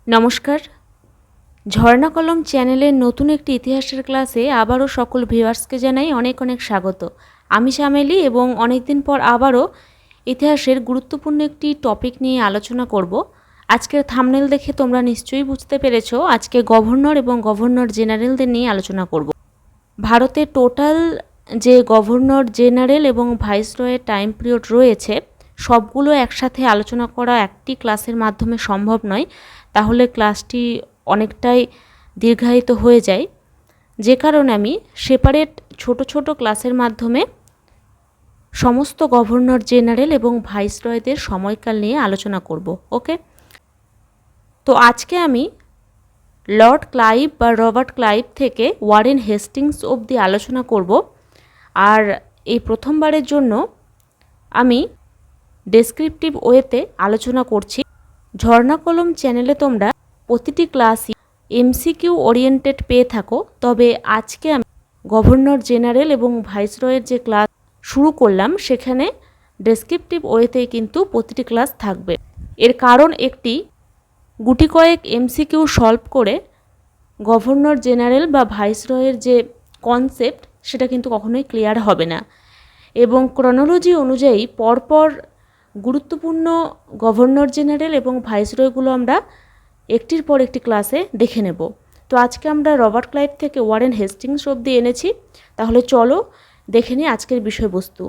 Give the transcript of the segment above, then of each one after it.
নমস্কার। ঝর্ণা কলম চ্যানেলের নতুন একটি ইতিহাসের ক্লাসে আবারও সকল ভিউয়ার্সকে জানাই অনেক অনেক স্বাগত। আমি চামেলি এবং অনেকদিন পর আবারও ইতিহাসের গুরুত্বপূর্ণ একটি টপিক নিয়ে আলোচনা করব। আজকের থাম্বনেল দেখে তোমরা নিশ্চয়ই বুঝতে পেরেছো আজকে গভর্নর এবং গভর্নর জেনারেলদের নিয়ে আলোচনা করব। ভারতের টোটাল যে গভর্নর জেনারেল এবং ভাইসরয়ের টাইম পিরিয়ড রয়েছে সবগুলো একসাথে আলোচনা করা একটি ক্লাসের মাধ্যমে সম্ভব নয়, তাহলে ক্লাসটি অনেকটাই দীর্ঘায়িত হয়ে যায়। যে কারণে আমি সেপারেট ছোট ছোট ক্লাসের মাধ্যমে সমস্ত গভর্নর জেনারেল এবং ভাইসরয়দের সময়কাল নিয়ে আলোচনা করব। ওকে, তো আজকে আমি লর্ড ক্লাইভ বা রবার্ট ক্লাইভ থেকে ওয়ারেন হেস্টিংস অবধি আলোচনা করব। আর এই প্রথমবারের জন্য আমি ডেসক্রিপটিভ ওয়েতে আলোচনা করছি। ঝর্ণা কলম চ্যানেলে তোমরা প্রতিটি ক্লাসই এমসিকিউ ওরিয়েন্টেড পেয়ে থাকো, তবে আজকে আমি গভর্নর জেনারেল এবং ভাইসরয়ের যে ক্লাস শুরু করলাম সেখানে ডেসক্রিপটিভ ওয়েতেই কিন্তু প্রতিটি ক্লাস থাকবে। এর কারণ একটি, গুটি কয়েক এমসিকিউ সলভ করে গভর্নর জেনারেল বা ভাইসরয়ের যে কনসেপ্ট সেটা কিন্তু কখনোই ক্লিয়ার হবে না, এবং ক্রনোলজি অনুযায়ী পরপর গুরুত্বপূর্ণ গভর্নর জেনারেল এবং ভাইসরয়গুলো আমরা একটির পর একটি ক্লাসে দেখে নেব। তো আজকে আমরা রবার্ট ক্লাইভ থেকে ওয়ারেন হেস্টিংস অবধি এনেছি, তাহলে চলো দেখে নিই আজকের বিষয়বস্তু।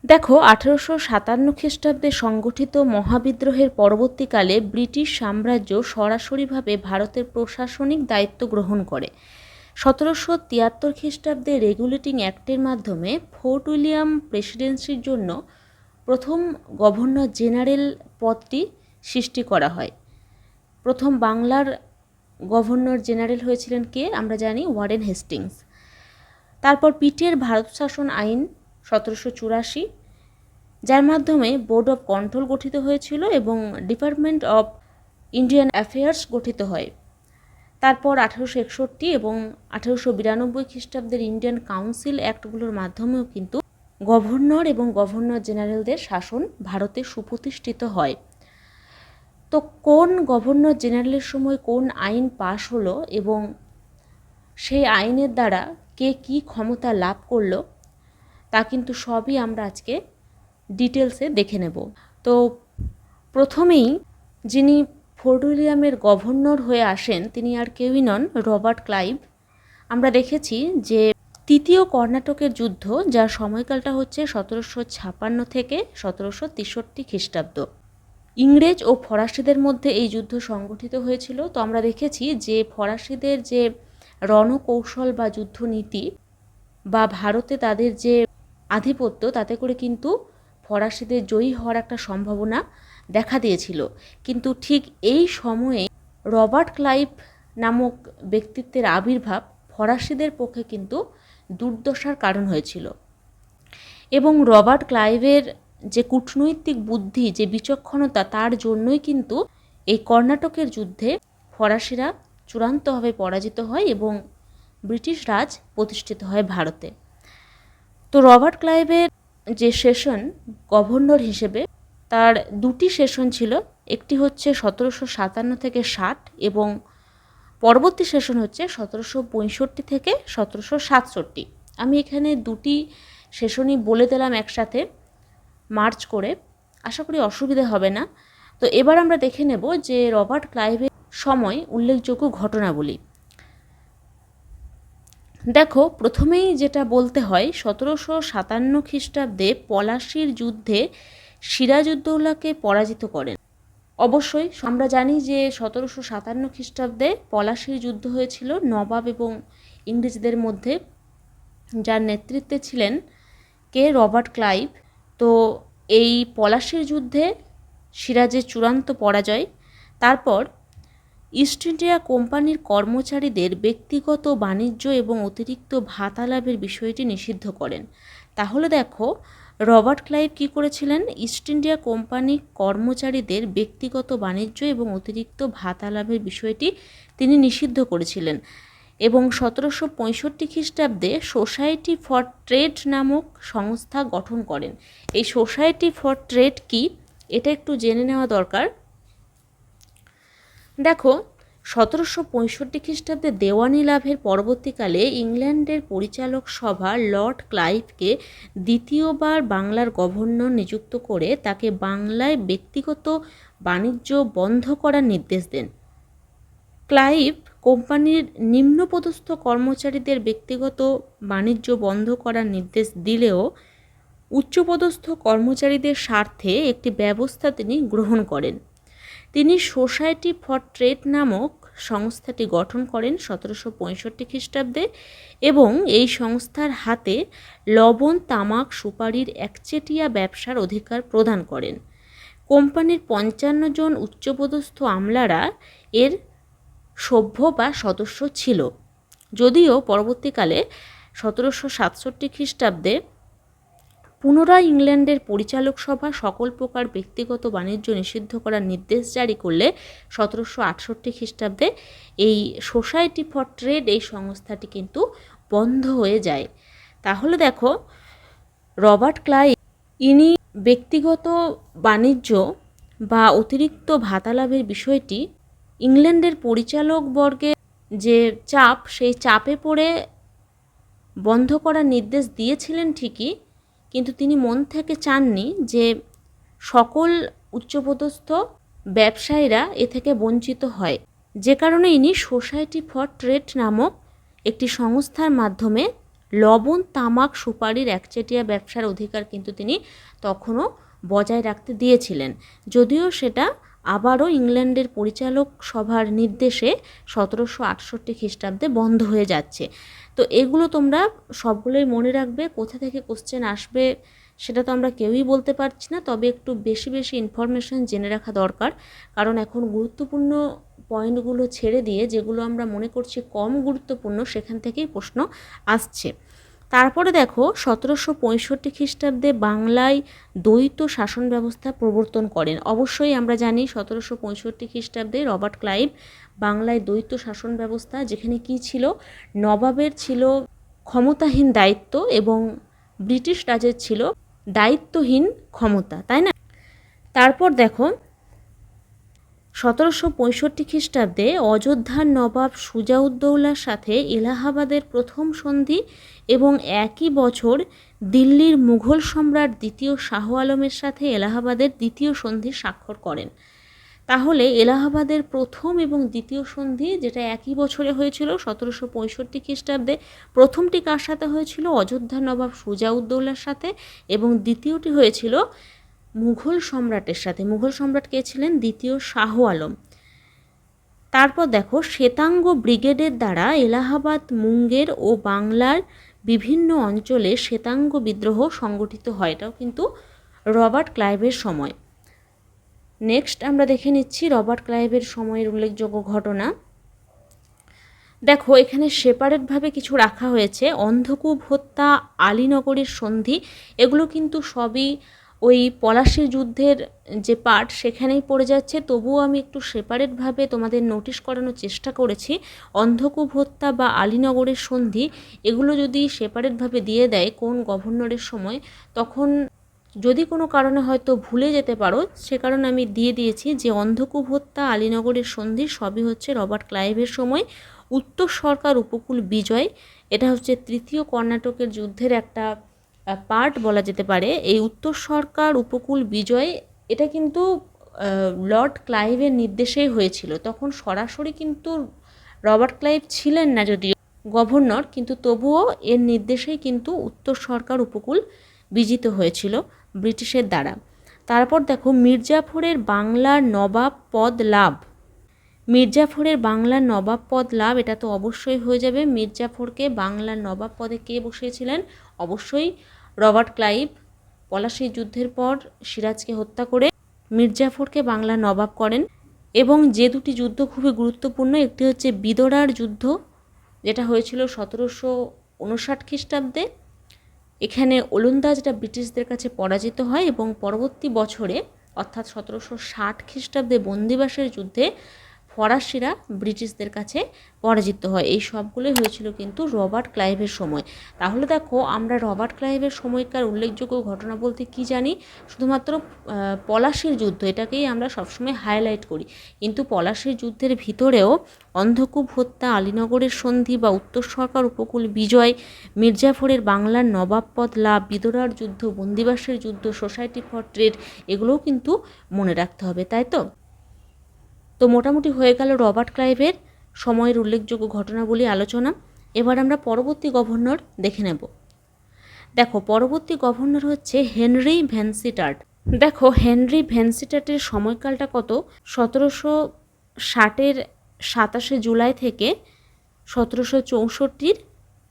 দেখো, 1857 খ্রিস্টাব্দে সংগঠিত মহাবিদ্রোহের পরবর্তীকালে ব্রিটিশ সাম্রাজ্য সরাসরিভাবে ভারতের প্রশাসনিক দায়িত্ব গ্রহণ করে। 1773 খ্রিস্টাব্দে রেগুলেটিং অ্যাক্টের মাধ্যমে ফোর্ট উইলিয়াম প্রেসিডেন্সির জন্য প্রথম গভর্নর জেনারেল পদটি সৃষ্টি করা হয়। প্রথম বাংলার গভর্নর জেনারেল হয়েছিলেন কে? আমরা জানি ওয়ারেন হেস্টিংস। তারপর পিটের ভারত শাসন আইন 1784, যার মাধ্যমে বোর্ড অফ কন্ট্রোল গঠিত হয়েছিল এবং ডিপার্টমেন্ট অফ ইন্ডিয়ান অ্যাফেয়ার্স গঠিত হয়। তারপর 1861 এবং 1892 খ্রিস্টাব্দের ইন্ডিয়ান কাউন্সিল অ্যাক্টগুলোর মাধ্যমেও কিন্তু গভর্নর এবং গভর্নর জেনারেলদের শাসন ভারতে সুপ্রতিষ্ঠিত হয়। তো কোন গভর্নর জেনারেলের সময় কোন আইন পাশ হলো এবং সেই আইনের দ্বারা কে কী ক্ষমতা লাভ করলো তা কিন্তু সবই আমরা আজকে ডিটেলসে দেখে নেব। তো প্রথমেই যিনি ফোর্ট উইলিয়ামের গভর্নর হয়ে আসেন তিনি আর কেউই নন, রবার্ট ক্লাইভ। আমরা দেখেছি যে তৃতীয় কর্ণাটকের যুদ্ধ, যার সময়কালটা হচ্ছে 1756 থেকে 1763 খ্রিস্টাব্দ, ইংরেজ ও ফরাসিদের মধ্যে এই যুদ্ধ সংগঠিত হয়েছিল। তো আমরা দেখেছি যে ফরাসিদের যে রণকৌশল বা যুদ্ধনীতি বা ভারতে তাদের যে আধিপত্য, তাতে করে কিন্তু ফরাসিদের জয়ী হওয়ার একটা সম্ভাবনা দেখা দিয়েছিল। কিন্তু ঠিক এই সময়ে রবার্ট ক্লাইভ নামক ব্যক্তিত্বের আবির্ভাব ফরাসিদের পক্ষে কিন্তু দুর্দশার কারণ হয়েছিল, এবং রবার্ট ক্লাইভের যে কূটনৈতিক বুদ্ধি, যে বিচক্ষণতা, তার জন্যই কিন্তু এই কর্ণাটকের যুদ্ধে ফরাসিরা চূড়ান্তভাবে পরাজিত হয় এবং ব্রিটিশ রাজ প্রতিষ্ঠিত হয় ভারতে। তো রবার্ট ক্লাইভের যে সেশন গভর্নর হিসেবে, তার দুটি সেশন ছিল। একটি হচ্ছে 1757 থেকে 60 এবং পরবর্তী সেশন হচ্ছে 1765 থেকে 1767। আমি এখানে দুটি সেশনই বলে দিলাম একসাথে মার্চ করে, আশা করি অসুবিধা হবে না। তো এবার আমরা দেখে নেব যে রবার্ট ক্লাইভের সময় উল্লেখযোগ্য ঘটনাবলী। দেখো, প্রথমেই যেটা বলতে হয়, 1757 খ্রিস্টাব্দে পলাশির যুদ্ধে সিরাজউদ্দৌলাকে পরাজিত করেন। অবশ্যই আমরা জানি যে 1757 খ্রিস্টাব্দে পলাশির যুদ্ধ হয়েছিল নবাব এবং ইংরেজদের মধ্যে, যার নেতৃত্বে ছিলেন কে? Robert Clive. তো এই পলাশির যুদ্ধে সিরাজের চূড়ান্ত পরাজয়। তারপর ইস্ট ইন্ডিয়া কোম্পানির কর্মচারীদের ব্যক্তিগত বাণিজ্য এবং অতিরিক্ত ভাতা লাভের বিষয়টি নিষিদ্ধ করেন। তাহলে দেখো, রবার্ট ক্লাইভ কী করেছিলেন? ইস্ট ইন্ডিয়া কোম্পানির কর্মচারীদের ব্যক্তিগত বাণিজ্য এবং অতিরিক্ত ভাতা লাভের বিষয়টি তিনি নিষিদ্ধ করেছিলেন, এবং 1765 খ্রিস্টাব্দে সোসাইটি ফর ট্রেড নামক সংস্থা গঠন করেন। এই সোসাইটি ফর ট্রেড কি এটা একটু জেনে নেওয়া দরকার। দেখো 1765 খ্রিস্টাব্দে দেওয়ানি লাভের পরবর্তীকালে ইংল্যান্ডের পরিচালক সভা লর্ড ক্লাইভকে দ্বিতীয়বার বাংলার গভর্নর নিযুক্ত করে তাকে বাংলায় ব্যক্তিগত বাণিজ্য বন্ধ করার নির্দেশ দেন। ক্লাইভ কোম্পানির নিম্নপদস্থ কর্মচারীদের ব্যক্তিগত বাণিজ্য বন্ধ করার নির্দেশ দিলেও উচ্চপদস্থ কর্মচারীদের স্বার্থে একটি ব্যবস্থা তিনি গ্রহণ করেন। তিনি সোসাইটি ফর ট্রেড নামক সংস্থাটি গঠন করেন 1765 খ্রিস্টাব্দে এবং এই সংস্থার হাতে লবণ, তামাক, সুপারির একচেটিয়া ব্যবসার অধিকার প্রদান করেন। কোম্পানির 55 জন উচ্চপদস্থ আমলারা এর সভ্য বা সদস্য ছিল, যদিও পরবর্তীকালে 1767 খ্রিস্টাব্দে পুনরায় ইংল্যান্ডের পরিচালক সভা সকল প্রকার ব্যক্তিগত বাণিজ্য নিষিদ্ধ করার নির্দেশ জারি করলে 1768 খ্রিস্টাব্দে এই সোসাইটি ফর ট্রেড এই সংস্থাটি কিন্তু বন্ধ হয়ে যায়। তাহলে দেখো রবার্ট ক্লাইভ ইনি ব্যক্তিগত বাণিজ্য বা অতিরিক্ত ভাতা লাভের বিষয়টি ইংল্যান্ডের পরিচালক বর্গের যে চাপ, সেই চাপে পড়ে বন্ধ করার নির্দেশ দিয়েছিলেন ঠিকই, কিন্তু তিনি মন থেকে চাননি যে সকল উচ্চপদস্থ ব্যবসায়ীরা এ থেকে বঞ্চিত হয়, যে কারণে ইনি সোসাইটি ফর ট্রেড নামক একটি সংস্থার মাধ্যমে লবণ, তামাক, সুপারির একচেটিয়া ব্যবসার অধিকার কিন্তু তিনি তখনও বজায় রাখতে দিয়েছিলেন, যদিও সেটা আবারও ইংল্যান্ডের পরিচালক সভার নির্দেশে 1768 খ্রিস্টাব্দে বন্ধ হয়ে যাচ্ছে। তো এগুলো তোমরা সবগুলোই মনে রাখবে। কোথা থেকে কোশ্চেন আসবে সেটা তো আমরা কেউই বলতে পারছি না, তবে একটু বেশি বেশি ইনফরমেশান জেনে রাখা দরকার, কারণ এখন গুরুত্বপূর্ণ পয়েন্টগুলো ছেড়ে দিয়ে যেগুলো আমরা মনে করছি কম গুরুত্বপূর্ণ সেখান থেকেই প্রশ্ন আসছে। তারপরে দেখো 1765 খ্রিস্টাব্দে বাংলায় দ্বৈত শাসন ব্যবস্থা প্রবর্তন করেন। অবশ্যই আমরা জানি 1765 খ্রিস্টাব্দে রবার্ট ক্লাইভ বাংলায় দ্বৈত শাসন ব্যবস্থা, যেখানে কি ছিল, নবাবের ছিল ক্ষমতাহীন দায়িত্ব এবং ব্রিটিশ রাজের ছিল দায়িত্বহীন ক্ষমতা, তাই না? তারপর দেখো 1765 খ্রিস্টাব্দে অযোধ্যার নবাব সুজাউদ্দৌলার সাথে এলাহাবাদের প্রথম সন্ধি এবং একই বছর দিল্লির মুঘল সম্রাট দ্বিতীয় শাহ আলমের সাথে এলাহাবাদের দ্বিতীয় সন্ধি স্বাক্ষর করেন। তাহলে এলাহাবাদের প্রথম এবং দ্বিতীয় সন্ধি, যেটা একই বছরে হয়েছিল 1765 খ্রিস্টাব্দে, প্রথমটি কার সাথে হয়েছিল? অযোধ্যার নবাব সুজাউদ্দৌলার সাথে, এবং দ্বিতীয়টি হয়েছিল মুঘল সম্রাটের সাথে। মুঘল সম্রাট কে ছিলেন? দ্বিতীয় শাহ আলম। তারপর দেখো শ্বেতাঙ্গ ব্রিগেডের দ্বারা এলাহাবাদ, মুঙ্গের ও বাংলার বিভিন্ন অঞ্চলে শ্বেতাঙ্গ বিদ্রোহ সংগঠিত হয়। এটাও কিন্তু রবার্ট ক্লাইভের সময়। নেক্সট আমরা দেখে নিচ্ছি রবার্ট ক্লাইভের সময়ের উল্লেখযোগ্য ঘটনা। দেখো এখানে সেপারেটভাবে কিছু রাখা হয়েছে। অন্ধকূপ হত্যা, আলীনগরের সন্ধি, এগুলো কিন্তু সবই ওই পলাশীর যুদ্ধের যে পার্ট সেখানেই পড়ে যাচ্ছে, তবুও আমি একটু সেপারেটভাবে তোমাদের নোটিশ করানোর চেষ্টা করেছি। অন্ধকূপ হত্যা বা আলীনগরের সন্ধি এগুলো যদি সেপারেটভাবে দিয়ে দেয় কোন গভর্নরের সময়, তখন যদি কোনো কারণে হয়তো ভুলে যেতে পারো, সে কারণে আমি দিয়ে দিয়েছি যে অন্ধকূপ হত্যা, আলীনগরের সন্ধি সবই হচ্ছে রবার্ট ক্লাইভের সময়। উত্তর সরকার উপকূল বিজয়, এটা হচ্ছে তৃতীয় কর্ণাটকের যুদ্ধের একটা পার্ট বলা যেতে পারে। এই উত্তর সরকার উপকূল বিজয় এটা কিন্তু লর্ড ক্লাইভের নির্দেশেই হয়েছিল। তখন সরাসরি কিন্তু রবার্ট ক্লাইভ ছিলেন না যদিও গভর্নর, কিন্তু তবুও এর নির্দেশেই কিন্তু উত্তর সরকার উপকূল বিজিত হয়েছিল ব্রিটিশের দ্বারা। তারপর দেখো মির্জাফরের বাংলার নবাব পদ লাভ। মির্জাফরের বাংলার নবাব পদ লাভ, এটা তো অবশ্যই হয়ে যাবে। মির্জাফরকে বাংলার নবাব পদে কে বসিয়েছিলেন? অবশ্যই রবার্ট ক্লাইভ। পলাশীর যুদ্ধের পর সিরাজকে হত্যা করে মির্জাফরকে বাংলার নবাব করেন। এবং যে দুটি যুদ্ধ খুবই গুরুত্বপূর্ণ, একটি হচ্ছে বিদরার যুদ্ধ, যেটা হয়েছিল 1759 খ্রিস্টাব্দে। এখানে ওলন্দাজরা ব্রিটিশদের কাছে পরাজিত হয় এবং পরবর্তী বছরে অর্থাৎ 1760 খ্রিস্টাব্দে বন্দিবাসের যুদ্ধে ফরাসিরা ব্রিটিশদের কাছে পরাজিত হয়। এই সবগুলোই হয়েছিল কিন্তু রবার্ট ক্লাইভের সময়। তাহলে দেখো আমরা রবার্ট ক্লাইভের সময়কার উল্লেখযোগ্য ঘটনা বলতে কি জানি, শুধুমাত্র পলাশির যুদ্ধ, এটাকেই আমরা সবসময় হাইলাইট করি। কিন্তু পলাশির যুদ্ধের ভিতরেও অন্ধকূপ হত্যা, আলীনগরের সন্ধি বা উত্তর সরকার উপকূল বিজয়, মির্জাফরের বাংলার নবাব পদ লাভ, বিদরার যুদ্ধ, বন্দিবাসের যুদ্ধ, সোসাইটি ফর ট্রেড, এগুলোও কিন্তু মনে রাখতে হবে, তাই তো? তো মোটামুটি হয়ে গেল রবার্ট ক্লাইভের সময়ের উল্লেখযোগ্য ঘটনাবলী আলোচনা। এবার আমরা পরবর্তী গভর্নর দেখে নেব। দেখো, পরবর্তী গভর্নর হচ্ছে হেনরি ভ্যানসিটার্ট। দেখো, হেনরি ভ্যানসিটার্টের সময়কালটা কত? 1760-এর 27শে জুলাই থেকে 1764-র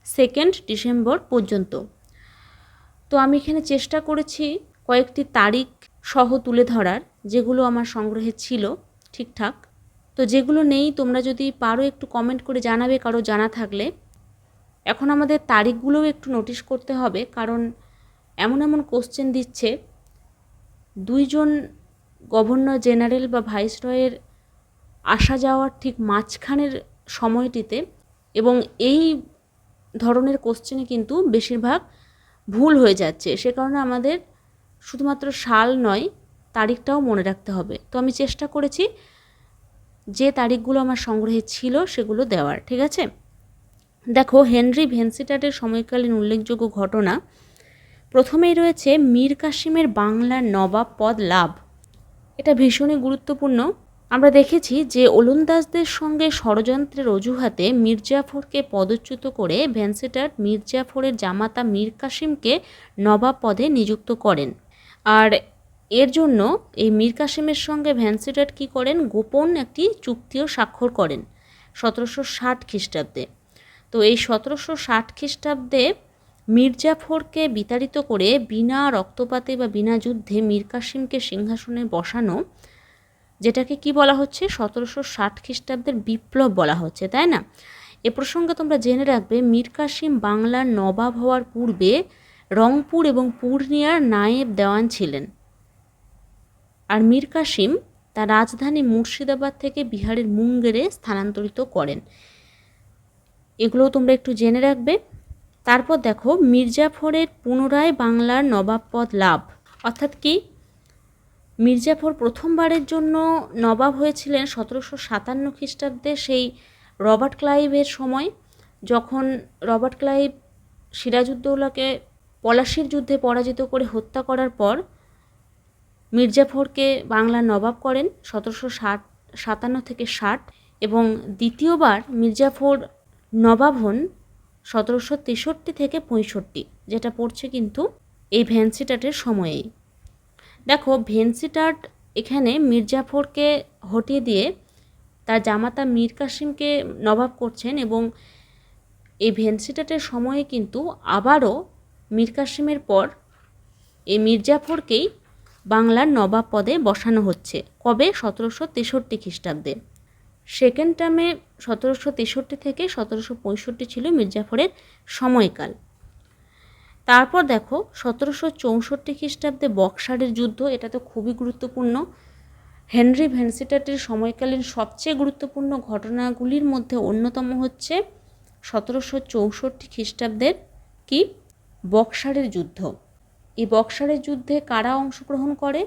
2 ডিসেম্বর পর্যন্ত। তো আমি এখানে চেষ্টা করেছি কয়েকটি তারিখ সহ তুলে ধরার, যেগুলো আমার সংগ্রহে ছিল ঠিকঠাক। তো যেগুলো নেই তোমরা যদি পারো একটু কমেন্ট করে জানাবে, কারো জানা থাকলে। এখন আমাদের তারিখগুলোও একটু নোটিশ করতে হবে, কারণ এমন এমন কোশ্চেন দিচ্ছে, দুইজন গভর্নর জেনারেল বা ভাইসরয়ের আসা যাওয়ার ঠিক মাঝখানের সময়টিতে, এবং এই ধরনের কোশ্চেনে কিন্তু বেশিরভাগ ভুল হয়ে যাচ্ছে। সে কারণে আমাদের শুধুমাত্র সাল নয়, তারিখটাও মনে রাখতে হবে। তো আমি চেষ্টা করেছি যে তারিখগুলো আমার সংগ্রহে ছিল সেগুলো দেওয়ার, ঠিক আছে? দেখো, হেনরি ভ্যানসিটার্টের সময়কালীন উল্লেখযোগ্য ঘটনা, প্রথমেই রয়েছে মীর কাসিমের বাংলার নবাব পদ লাভ। এটা ভীষণই গুরুত্বপূর্ণ। আমরা দেখেছি যে ওলন্দাজদের সঙ্গে ষড়যন্ত্রের অজুহাতে মির্জাফরকে পদচ্যুত করে ভ্যানসিটার্ট মির্জাফরের জামাতা মীর কাসিমকে নবাব পদে নিযুক্ত করেন। আর এর জন্য এই মীর কাসিমের সঙ্গে ভ্যানসিটার্ট কী করেন, গোপন একটি চুক্তিও স্বাক্ষর করেন 1760 খ্রিস্টাব্দে। তো এই 1760 খ্রিস্টাব্দে মির্জাফরকে বিতাড়িত করে বিনা রক্তপাতে বা বিনা যুদ্ধে মীর কাসিমকে সিংহাসনে বসানো, যেটাকে কি বলা হচ্ছে, 1760 খ্রিস্টাব্দের বিপ্লব বলা হচ্ছে, তাই না? এ প্রসঙ্গে তোমরা জেনে রাখবে, মীর কাসিম বাংলার নবাব হওয়ার পূর্বে রংপুর এবং পূর্ণিয়ার নায়েব দেওয়ান ছিলেন। আর মীর কাসিম তার রাজধানী মুর্শিদাবাদ থেকে বিহারের মুঙ্গেরে স্থানান্তরিত করেন। এগুলোও তোমরা একটু জেনে রাখবে। তারপর দেখো, মির্জাফরের পুনরায় বাংলার নবাব পদ লাভ, অর্থাৎ কি, মির্জাফর প্রথমবারের জন্য নবাব হয়েছিলেন 1757 খ্রিস্টাব্দে, সেই রবার্ট ক্লাইভের সময়, যখন রবার্ট ক্লাইভ সিরাজউদ্দৌলাকে পলাশির যুদ্ধে পরাজিত করে হত্যা করার পর মির্জাফরকে বাংলার নবাব করেন 1757 থেকে 60, এবং দ্বিতীয়বার মির্জাফর নবাব হন 1763 থেকে 65, যেটা পড়ছে কিন্তু এই ভ্যানসিটার্টের সময়েই। দেখো, ভ্যানসিটার্ট এখানে মির্জাফরকে হটিয়ে দিয়ে তার জামাতা মীর কাসিমকে নবাব করছেন, এবং এই ভ্যানসিটার্টের সময়ে কিন্তু আবারও মীর কাসিমের পর এই মির্জাফরকেই বাংলার নবাব পদে বসানো হচ্ছে। কবে? 1763 খ্রিস্টাব্দে। সেকেন্ড টার্মে 1763 থেকে 1765 ছিল মির্জাফরের সময়কাল। তারপর দেখো, 1764 খ্রিস্টাব্দে বক্সারের যুদ্ধ, এটা তো খুবই গুরুত্বপূর্ণ। হেনরি ভ্যানসিটার্টের সময়কালীন সবচেয়ে গুরুত্বপূর্ণ ঘটনাগুলির মধ্যে অন্যতম হচ্ছে 1764 খ্রিস্টাব্দের কি, বক্সারের যুদ্ধ। এই বক্সারের যুদ্ধে কারা অংশগ্রহণ করে?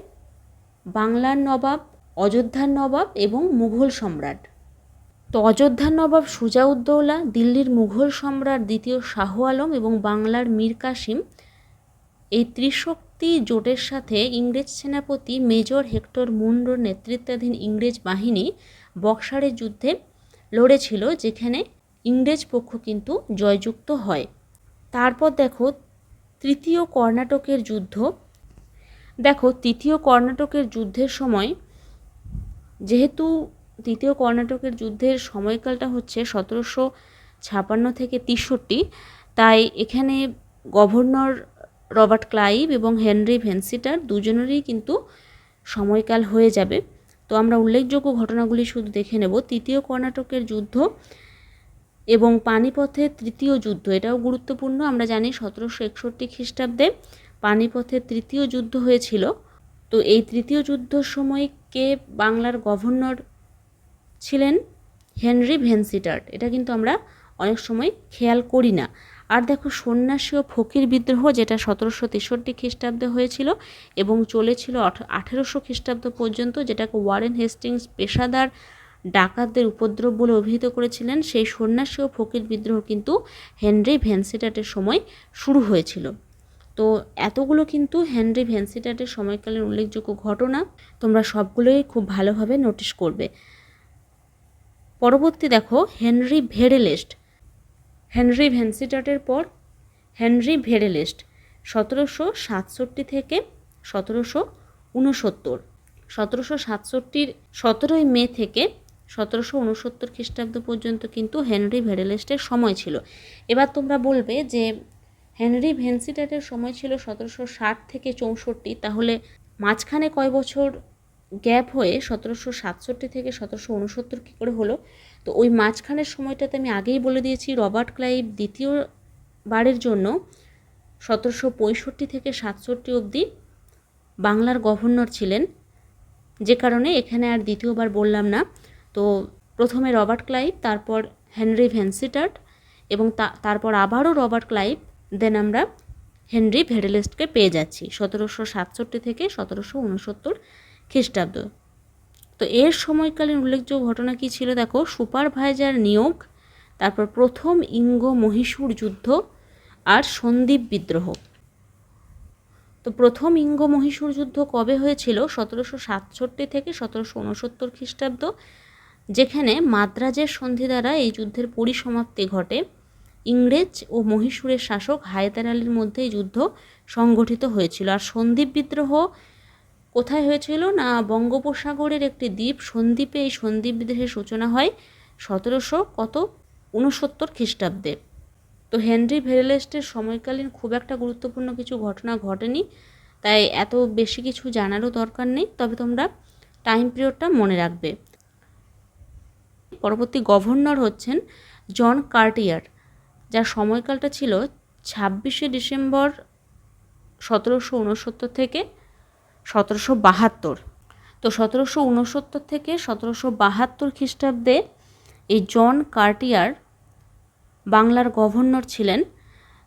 বাংলার নবাব, অযোধ্যার নবাব এবং মুঘল সম্রাট। তো অযোধ্যার নবাব সুজাউদ্দৌলা, দিল্লির মুঘল সম্রাট দ্বিতীয় শাহ আলম এবং বাংলার মীর কাসিম, এই ত্রিশক্তি জোটের সাথে ইংরেজ সেনাপতি মেজর হেক্টর মুনরোর নেতৃত্বাধীন ইংরেজ বাহিনী বক্সারের যুদ্ধে লড়েছিল, যেখানে ইংরেজ পক্ষ কিন্তু জয়যুক্ত হয়। তারপর দেখো, তৃতীয় কর্ণাটকের যুদ্ধ। দেখো, তৃতীয় কর্ণাটকের যুদ্ধের সময়, যেহেতু তৃতীয় কর্ণাটকের যুদ্ধের সময়কালটা হচ্ছে 1756 থেকে 63, তাই এখানে গভর্নর রবার্ট ক্লাইভ এবং হেনরি ভ্যানসিটার্ট দুজনেরই কিন্তু সময়কাল হয়ে যাবে। তো আমরা উল্লেখযোগ্য ঘটনাগুলি শুধু দেখে নেব। তৃতীয় কর্ণাটকের যুদ্ধ এবং পানিপথের তৃতীয় যুদ্ধ, এটাও গুরুত্বপূর্ণ। আমরা জানি 1761 খ্রিস্টাব্দে পানিপথের তৃতীয় যুদ্ধ হয়েছিল। তো এই তৃতীয় যুদ্ধের সময় কে বাংলার গভর্নর ছিলেন হেনরি ভেনসিটার্ট। এটা কিন্তু আমরা অনেক সময় খেয়াল করি না। আর দেখো সন্ন্যাসী ও ফকির বিদ্রোহ, যেটা 1763 খ্রিস্টাব্দে হয়েছিল এবং চলেছিল 1800 খ্রিস্টাব্দ পর্যন্ত, যেটাকে ওয়ারেন হেস্টিংস পেশাদার ডাকাতদের উপদ্রব বলে অভিহিত করেছিলেন। সেই সন্ন্যাসী ও ফকির বিদ্রোহ কিন্তু হেনরি ভেনসিটার্টের সময় শুরু হয়েছিল। তো এতগুলো কিন্তু হেনরি ভেনসিটার্টের সময়কালীন উল্লেখযোগ্য ঘটনা, তোমরা সবগুলোই খুব ভালোভাবে নোটিশ করবে। পরবর্তী দেখো হেনরি ভেরেলেস্ট। হেনরি ভেনসিটার্টের পর হেনরি ভেরেলেস্ট 1767 থেকে 1769। 1767 17ই মে থেকে 1769 খ্রিস্টাব্দ পর্যন্ত কিন্তু হেনরি ভেরেলেস্টের সময় ছিল। এবার তোমরা বলবে যে হেনরি ভেনসিটার্টের সময় ছিল 1760 থেকে 64, তাহলে মাঝখানে কয় বছর গ্যাপ হয়ে 1767 থেকে 1769 কী করে হলো? তো ওই মাঝখানের সময়টাতে আমি আগেই বলে দিয়েছি, রবার্ট ক্লাইভ দ্বিতীয়বারের জন্য 1765 থেকে 67 অবধি বাংলার গভর্নর ছিলেন, যে কারণে এখানে আর দ্বিতীয়বার বললাম না। তো প্রথমে রবার্ট ক্লাইভ, তারপর হেনরি ভেনসিটার্ট এবং তারপর আবারও রবার্ট ক্লাইভ, দেন আমরা হেনরি ভেরেলেস্টকে পেয়ে যাচ্ছি 1767 থেকে 1769 খ্রিস্টাব্দ। তো এর সময়কালীন উল্লেখযোগ্য ঘটনা কী ছিল দেখো, সুপারভাইজার নিয়োগ, তারপর প্রথম ইঙ্গো মহীশূর যুদ্ধ আর সন্দ্বীপ বিদ্রোহ। তো প্রথম ইঙ্গো মহীশূর যুদ্ধ কবে হয়েছিল? 1767 থেকে 1769 খ্রিস্টাব্দ, যেখানে মাদ্রাজের সন্ধি দ্বারা এই যুদ্ধের পরিসমাপ্তি ঘটে। ইংরেজ ও মহীশূরের শাসক হায়দার আলীর মধ্যে এই যুদ্ধ সংগঠিত হয়েছিল। আর সন্দ্বীপ বিদ্রোহ কোথায় হয়েছিল না, বঙ্গোপসাগরের একটি দ্বীপ সন্দ্বীপে এই সন্দ্বীপ বিদ্রোহের সূচনা হয় 1769 খ্রিস্টাব্দে। তো হেনরি ভেরেলেস্টের সময়কালীন খুব একটা গুরুত্বপূর্ণ কিছু ঘটনা ঘটেনি, তাই এত বেশি কিছু জানারও দরকার নেই, তবে তোমরা টাইম পিরিয়ডটা মনে রাখবে। পরবর্তী গভর্নর হচ্ছেন জন কার্টিয়ার, যার সময়কালটা ছিল 26শে ডিসেম্বর 1769 থেকে 1772। তো 1769 থেকে 1772 খ্রিস্টাব্দে এই জন কার্টিয়ার বাংলার গভর্নর ছিলেন।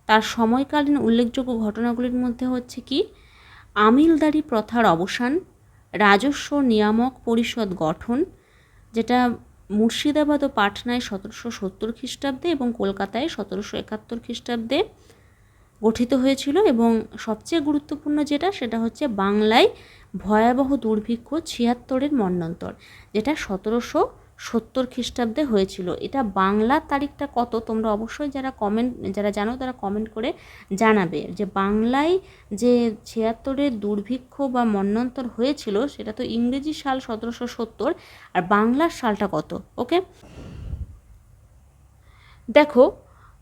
তার সময়কালীন উল্লেখযোগ্য ঘটনাগুলির মধ্যে হচ্ছে কি, আমিলদারি প্রথার অবসান, রাজস্ব নিয়ামক পরিষদ গঠন, যেটা মুর্শিদাবাদ ও পাটনায় 1770 খ্রিস্টাব্দে এবং কলকাতায় 1771 খ্রিস্টাব্দে গঠিত হয়েছিল। এবং সবচেয়ে গুরুত্বপূর্ণ যেটা, সেটা হচ্ছে বাংলায় ভয়াবহ দুর্ভিক্ষ 76-এর মন্বন্তর, যেটা 1770 খ্রিস্টাব্দে হয়েছিল। এটা বাংলার তারিখটা কত তোমরা অবশ্যই যারা জানো তারা কমেন্ট করে জানাবে, যে বাংলায় যে 76-এর দুর্ভিক্ষ বা মন্বন্তর হয়েছিল সেটা তো ইংরেজি সাল 1770, আর বাংলার সালটা কত। ওকে, দেখো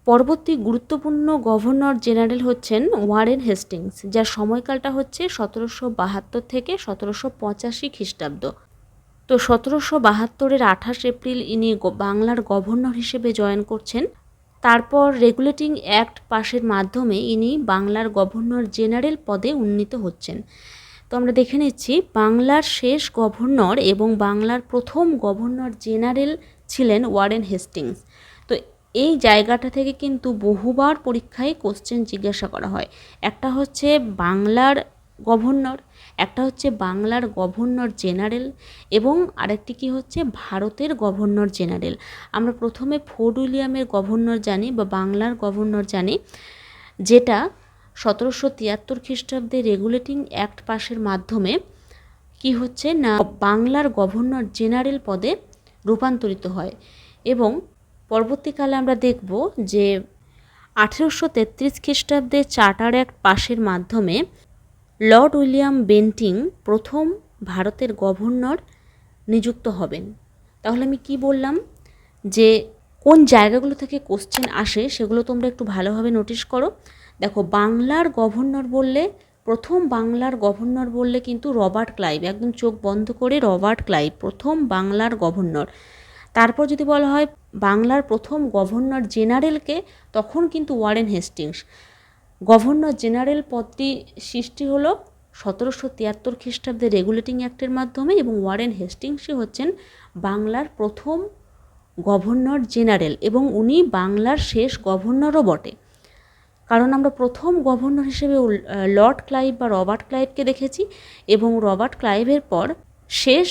পরবর্তী গুরুত্বপূর্ণ গভর্নর জেনারেল হচ্ছেন ওয়ারেন হেস্টিংস, যার সময়কালটা হচ্ছে 1772 থেকে 1785 খ্রিস্টাব্দ। তো 1772-এর 28 এপ্রিল ইনি বাংলার গভর্নর হিসেবে জয়েন করছেন। তারপর রেগুলেটিং অ্যাক্ট পাশের মাধ্যমে ইনি বাংলার গভর্নর জেনারেল পদে উন্নীত হচ্ছেন। তো আমরা দেখে নিচ্ছি, বাংলার শেষ গভর্নর এবং বাংলার প্রথম গভর্নর জেনারেল ছিলেন ওয়ারেন হেস্টিংস। তো এই জায়গাটা থেকে কিন্তু বহুবার পরীক্ষায় কোশ্চেন জিজ্ঞাসা করা হয়। একটা হচ্ছে বাংলার গভর্নর, একটা হচ্ছে বাংলার গভর্নর জেনারেল, এবং আরেকটি কি হচ্ছে ভারতের গভর্নর জেনারেল। আমরা প্রথমে ফোর্ট উইলিয়ামের গভর্নর জানি বা বাংলার গভর্নর জানি, যেটা 1773 খ্রিস্টাব্দে রেগুলেটিং অ্যাক্ট পাশের মাধ্যমে কি হচ্ছে না, বাংলার গভর্নর জেনারেল পদে রূপান্তরিত হয়। এবং পরবর্তীকালে আমরা দেখব যে 1833 খ্রিস্টাব্দে চার্টার অ্যাক্ট পাশের মাধ্যমে লর্ড উইলিয়াম বেন্টিং প্রথম ভারতের গভর্নর নিযুক্ত হবেন। তাহলে আমি কি বললাম, যে কোন জায়গাগুলো থেকে কোশ্চেন আসে সেগুলো তোমরা একটু ভালোভাবে নোটিশ করো। দেখো, বাংলার গভর্নর বললে, প্রথম বাংলার গভর্নর বললে কিন্তু রবার্ট ক্লাইভ, একদম চোখ বন্ধ করে রবার্ট ক্লাইভ প্রথম বাংলার গভর্নর। তারপর যদি বলা হয় বাংলার প্রথম গভর্নর জেনারেলকে, তখন কিন্তু ওয়ারেন হেস্টিংস। গভর্নর জেনারেল পদটি সৃষ্টি হলো 1773 খ্রিস্টাব্দে রেগুলেটিং অ্যাক্টের মাধ্যমে, এবং ওয়ারেন হেস্টিংসই হচ্ছেন বাংলার প্রথম গভর্নর জেনারেল, এবং উনি বাংলার শেষ গভর্নরও বটে। কারণ আমরা প্রথম গভর্নর হিসেবে লর্ড ক্লাইভ বা রবার্ট ক্লাইভকে দেখেছি, এবং রবার্ট ক্লাইভের পর শেষ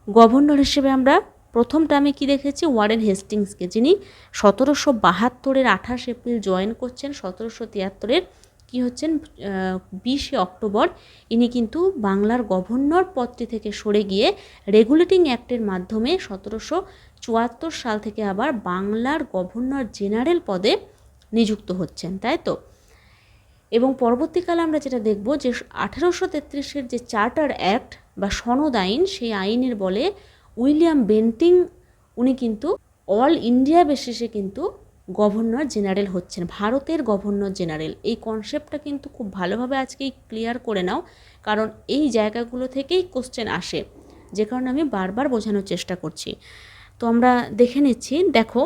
গভর্নর হিসেবে আমরা প্রথম টার্মে কী দেখেছি, ওয়ারেন হেস্টিংসকে, যিনি 1772-এর 28 এপ্রিল জয়েন করছেন, 1773-এর কী হচ্ছেন 20 অক্টোবর ইনি কিন্তু বাংলার গভর্নর পদটি থেকে সরে গিয়ে রেগুলেটিং অ্যাক্টের মাধ্যমে 1774 সাল থেকে আবার বাংলার গভর্নর জেনারেল পদে নিযুক্ত হচ্ছেন, তাই তো। এবং পরবর্তীকালে আমরা যেটা দেখব যে 1833-এর যে চার্টার অ্যাক্ট বা সনদ আইন, সেই আইনের বলে উইলিয়াম বেন্টিং উনি কিন্তু অল ইন্ডিয়া বেসিসে কিন্তু গভর্নর জেনারেল হচ্ছেন, ভারতের গভর্নর জেনারেল। এই কনসেপ্টটা কিন্তু খুব ভালোভাবে আজকেই ক্লিয়ার করে নাও, কারণ এই জায়গাগুলো থেকেই কোশ্চেন আসে, যে কারণে আমি বারবার বোঝানোর চেষ্টা করছি। তো আমরা দেখে নিচ্ছি। দেখো,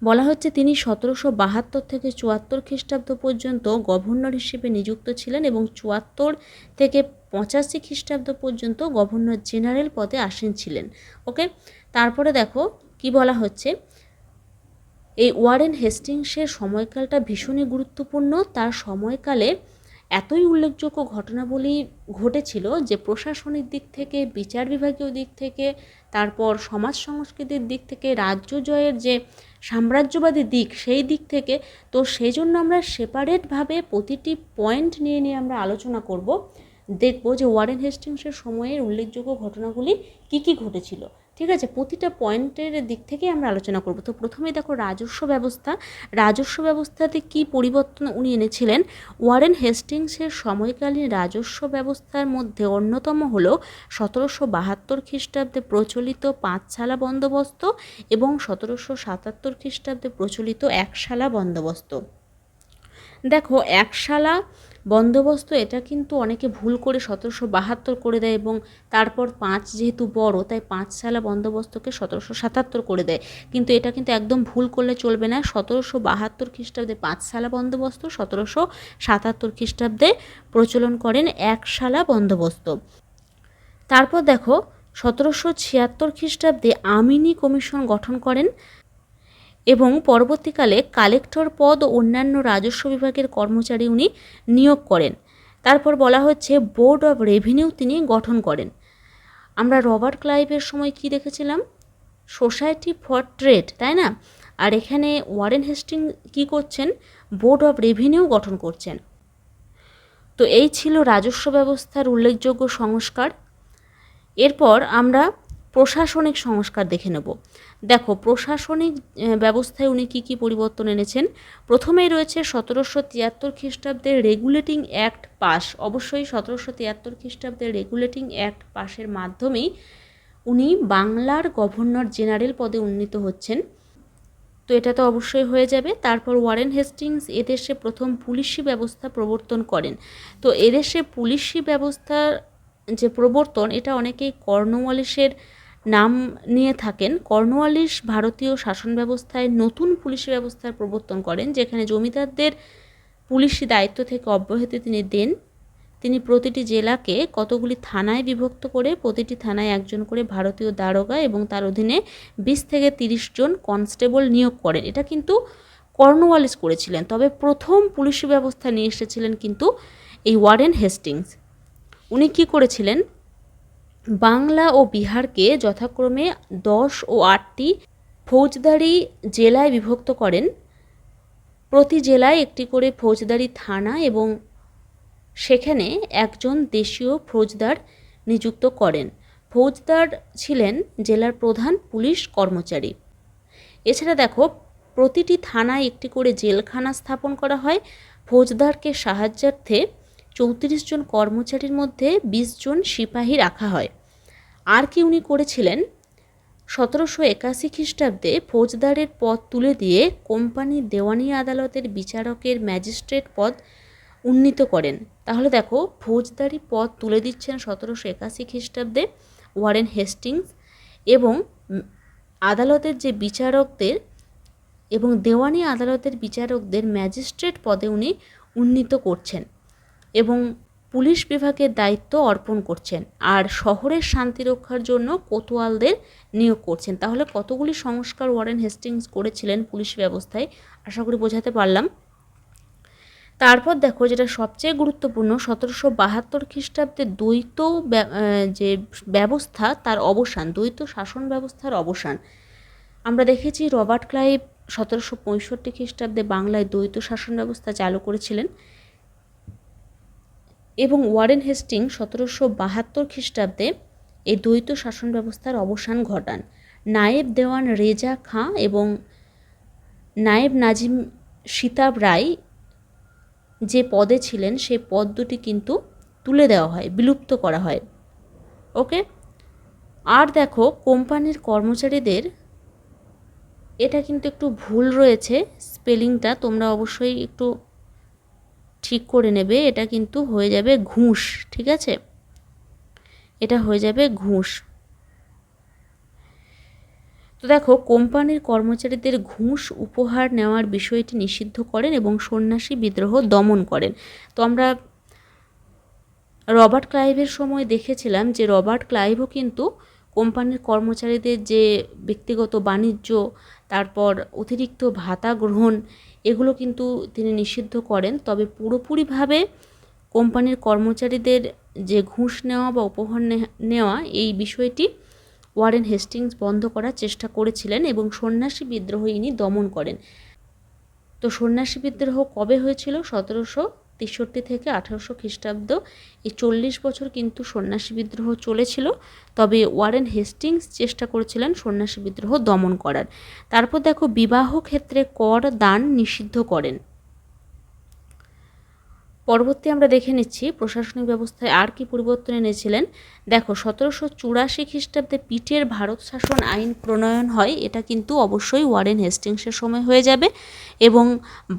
বলা হচ্ছে তিনি 1772 থেকে 74 খ্রিস্টাব্দ পর্যন্ত গভর্নর হিসেবে নিযুক্ত ছিলেন, এবং 74 থেকে 85 খ্রিস্টাব্দ পর্যন্ত গভর্নর জেনারেল পদে আসীন ছিলেন। ওকে, তারপরে দেখো কি বলা হচ্ছে, এই ওয়ারেন হেস্টিংসের সময়কালটা ভীষণই গুরুত্বপূর্ণ। তার সময়কালে এতই উল্লেখযোগ্য ঘটনাবলী ঘটেছিল যে প্রশাসনিক দিক থেকে, বিচার বিভাগীয় দিক থেকে, তারপর সমাজ সংস্কৃতির দিক থেকে, রাজ্য জয়ের যে সাম্রাজ্যবাদী দিক, সেই দিক থেকে। তো সেই জন্য আমরা সেপারেটভাবে প্রতিটি পয়েন্ট নিয়ে নিয়ে আমরা আলোচনা করব, দেখব যে ওয়ারেন হেস্টিংসের সময়ের উল্লেখযোগ্য ঘটনাগুলি কী কী ঘটেছিল। ঠিক আছে, প্রতিটা পয়েন্টের দিক থেকে আমরা আলোচনা করব। তো প্রথমেই দেখো রাজস্ব ব্যবস্থা। রাজস্ব ব্যবস্থাতে কী পরিবর্তন উনি এনেছিলেন? ওয়ারেন হেস্টিংসের সময়কালীন রাজস্ব ব্যবস্থার মধ্যে অন্যতম হল 1772 খ্রিস্টাব্দে প্রচলিত পাঁচশালা বন্দোবস্ত এবং 1777 খ্রিস্টাব্দে প্রচলিত একশালা বন্দোবস্ত। দেখো, একশালা বন্দোবস্ত এটা কিন্তু অনেকে ভুল করে 1772 করে দেয়, এবং তারপর 5 যেহেতু বড় তাই পাঁচশালা বন্দোবস্তকে 1777 করে দেয়, কিন্তু এটা কিন্তু একদম ভুল করলে চলবে না। 1772 খ্রিস্টাব্দে পাঁচশালা বন্দোবস্ত, 1777 খ্রিস্টাব্দে প্রচলন করেন একশালা বন্দোবস্ত। তারপর দেখো 1776 খ্রিস্টাব্দে আমিনি কমিশন গঠন করেন, এবং পরবর্তীকালে কালেক্টর পদ ও অন্যান্য রাজস্ব বিভাগের কর্মচারী উনি নিয়োগ করেন। তারপর বলা হচ্ছে বোর্ড অফ রেভিনিউ তিনি গঠন করেন। আমরা রবার্ট ক্লাইভের সময় কি দেখেছিলাম? সোসাইটি ফর ট্রেড, তাই না? আর এখানে ওয়ারেন হেস্টিং কি করছেন? বোর্ড অফ রেভিনিউ গঠন করছেন। তো এই ছিল রাজস্ব ব্যবস্থার উল্লেখযোগ্য সংস্কার। এরপর আমরা প্রশাসনিক সংস্কার দেখে নেব। দেখো, প্রশাসনিক ব্যবস্থায় উনি কী কী পরিবর্তন এনেছেন। প্রথমেই রয়েছে 1773 খ্রিস্টাব্দের রেগুলেটিং অ্যাক্ট পাস। অবশ্যই 1773 খ্রিস্টাব্দের রেগুলেটিং অ্যাক্ট পাসের মাধ্যমেই উনি বাংলার গভর্নর জেনারেল পদে উন্নীত হচ্ছেন। তো এটা তো অবশ্যই হয়ে যাবে। তারপর ওয়ারেন হেস্টিংস এদেশে প্রথম পুলিশি ব্যবস্থা প্রবর্তন করেন। তো এদেশে পুলিশি ব্যবস্থার যে প্রবর্তন, এটা অনেকেই কর্নওয়ালিসের নাম নিয়ে থাকেন। কর্নওয়ালিস ভারতীয় শাসন ব্যবস্থায় নতুন পুলিশি ব্যবস্থার প্রবর্তন করেন, যেখানে জমিদারদের পুলিশি দায়িত্ব থেকে অব্যাহতি তিনি দেন। তিনি প্রতিটি জেলাকে কতগুলি থানায় বিভক্ত করে প্রতিটি থানায় একজন করে ভারতীয় দারোগা এবং তার অধীনে 20 থেকে 30 জন কনস্টেবল নিয়োগ করেন। এটা কিন্তু কর্নওয়ালিস করেছিলেন, তবে প্রথম পুলিশি ব্যবস্থা নিয়ে এসেছিলেন কিন্তু এই ওয়ারেন হেস্টিংস। উনি কী করেছিলেন? বাংলা ও বিহারকে যথাক্রমে 10 ও 8টি ফৌজদারি জেলায় বিভক্ত করেন। প্রতি জেলায় একটি করে ফৌজদারি থানা এবং সেখানে একজন দেশীয় ফৌজদার নিযুক্ত করেন। ফৌজদার ছিলেন জেলার প্রধান পুলিশ কর্মচারী। এছাড়া দেখো, প্রতিটি থানায় একটি করে জেলখানা স্থাপন করা হয়। ফৌজদারকে সাহায্যার্থে 34 জন কর্মচারীর মধ্যে 20 জন সিপাহী রাখা হয়। আর কি উনি করেছিলেন? 1781 খ্রিস্টাব্দে ফৌজদারের পদ তুলে দিয়ে কোম্পানি দেওয়ানি আদালতের বিচারকের ম্যাজিস্ট্রেট পদ উন্নীত করেন। তাহলে দেখো, ফৌজদারি পদ তুলে দিচ্ছেন 1781 খ্রিস্টাব্দে ওয়ারেন হেস্টিংস, এবং আদালতের যে বিচারকদের এবং দেওয়ানি আদালতের বিচারকদের ম্যাজিস্ট্রেট পদে উনি উন্নীত করছেন। এবং পুলিশ বিভাগের দায়িত্ব অর্পণ করছেন, আর শহরের শান্তি রক্ষার জন্য কোতোয়ালদের নিয়োগ করছেন। তাহলে কতগুলি সংস্কার ওয়ারেন হেস্টিংস করেছিলেন পুলিশ ব্যবস্থায়, আশা করি বোঝাতে পারলাম। তারপর দেখো যেটা সবচেয়ে গুরুত্বপূর্ণ, 1772 খ্রিস্টাব্দে দ্বৈত যে ব্যবস্থা তার অবসান, দ্বৈত শাসন ব্যবস্থার অবসান। আমরা দেখেছি রবার্ট ক্লাইভ 1765 খ্রিস্টাব্দে বাংলায় দ্বৈত শাসন ব্যবস্থা চালু করেছিলেন এবং ওয়ারেন হেস্টিং 1772 খ্রিস্টাব্দে এই দ্বৈত শাসন ব্যবস্থার অবসান ঘটান। নায়েব দেওয়ান রেজা খাঁ এবং নায়েব নাজিম সিতাব রায় যে পদে ছিলেন সেই পদ দুটি কিন্তু তুলে দেওয়া হয়, বিলুপ্ত করা হয়। ওকে, আর দেখো কোম্পানির কর্মচারীদের, এটা কিন্তু একটু ভুল রয়েছে স্পেলিংটা, তোমরা অবশ্যই একটু ঠিক করে নেবে। এটা কিন্তু হয়ে যাবে ঘুষ, ঠিক আছে, এটা হয়ে যাবে ঘুষ। তো দেখো কোম্পানির কর্মচারীদের ঘুষ উপহার নেওয়ার বিষয়টি নিষিদ্ধ করেন এবং সন্ন্যাসী বিদ্রোহ দমন করেন। তো আমরা রবার্ট ক্লাইভের সময় দেখেছিলাম যে রবার্ট ক্লাইভও কিন্তু কোম্পানির কর্মচারীদের যে ব্যক্তিগত বাণিজ্য, তারপর অতিরিক্ত ভাতা গ্রহণ, এগুলো কিন্তু তিনি নিষিদ্ধ করেন। তবে পুরোপুরিভাবে কোম্পানির কর্মচারীদের যে ঘুষ নেওয়া বা উপহার নেওয়া, এই বিষয়টি ওয়ারেন হেস্টিংস বন্ধ করার চেষ্টা করেছিলেন এবং সন্ন্যাসী বিদ্রোহ ইনি দমন করেন। তো সন্ন্যাসী বিদ্রোহ কবে হয়েছিল? 1763 থেকে 1800 খ্রিস্টাব্দ, এই 40 বছর কিন্তু সন্ন্যাসী বিদ্রোহ চলেছিল। তবে ওয়ারেন হেস্টিংস চেষ্টা করেছিলেন সন্ন্যাসী বিদ্রোহ দমন করার। তারপর দেখো বিবাহ ক্ষেত্রে কর দান নিষিদ্ধ করেন। পরবর্তী আমরা দেখে নিচ্ছি প্রশাসনিক ব্যবস্থায় আর কি পরিবর্তন এনেছিলেন। দেখো 1784 খ্রিস্টাব্দে পিটের ভারত শাসন আইন প্রণয়ন হয়, এটা কিন্তু অবশ্যই ওয়ারেন হেস্টিংসের সময় হয়ে যাবে। এবং